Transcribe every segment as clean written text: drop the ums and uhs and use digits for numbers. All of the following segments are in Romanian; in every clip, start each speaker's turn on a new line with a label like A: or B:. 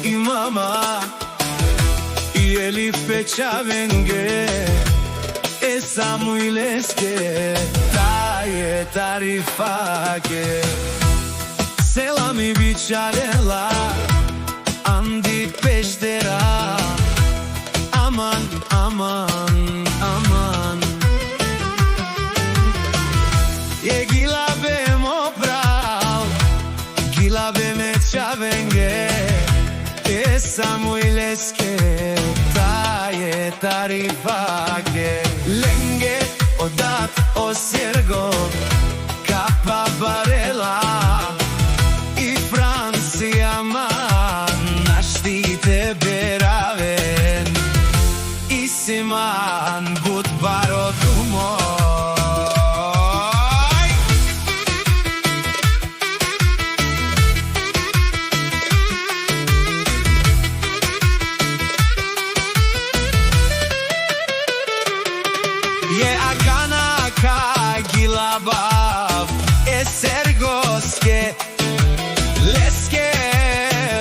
A: i mama i Elif Peçavenge e Samuileske ta je tarifake Selami biçarela Andi peştera Aman aman aman Je gila be mo prav Gila be me čavenge E Samuileske ta je tarifake Lenge odat osjergo Kapa barela I Francijama Naštite beraven I siman bud baro dumoj Je akana ka gilabav E sergoske Leske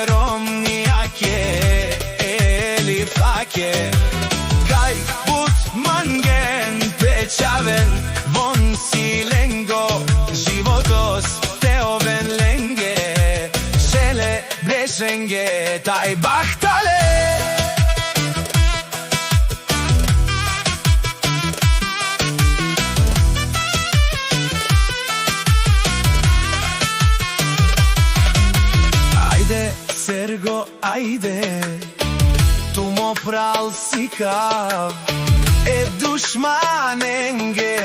A: romnijake Elifake Kaj put mangen peçaven Von silengo životos teoven lenge Šele breženge taj bahtale Sergo, ajde, tu mo pral sikav E dušmanenge,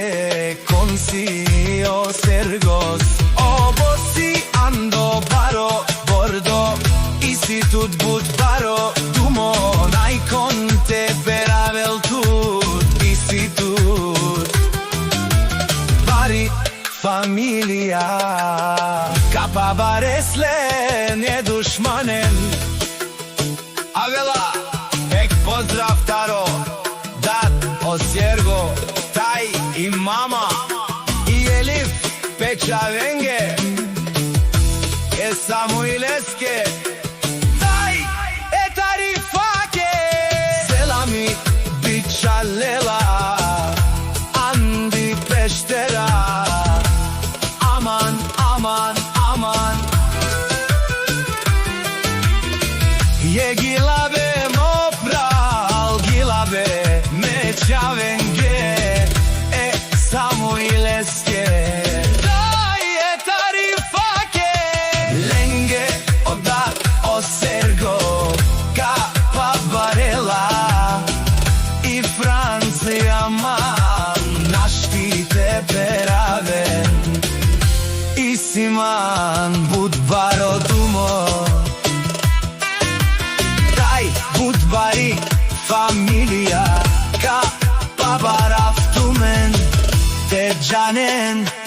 A: consio Sergos Ovo si ando baro, bordo I si tut bud baro, dumo Najkon te beravel tut, I si tut Bari familia Kapa bareslen je dušmanen Avela, ek pozdrav taro Dat osjergo Taj i mama I Elif Peçavenge E Samuileske Taj e tarifake Selami biçalela Andi peştera Aman aman aman Je gila be mo pral Gila be me čavenge E Samuileske Da je tarifake Lenge odat osergo Kapa barela I Francijama Naštite beraven I siman bud baro dumo Taj bud bari familia Ka babaraf tumen Te canen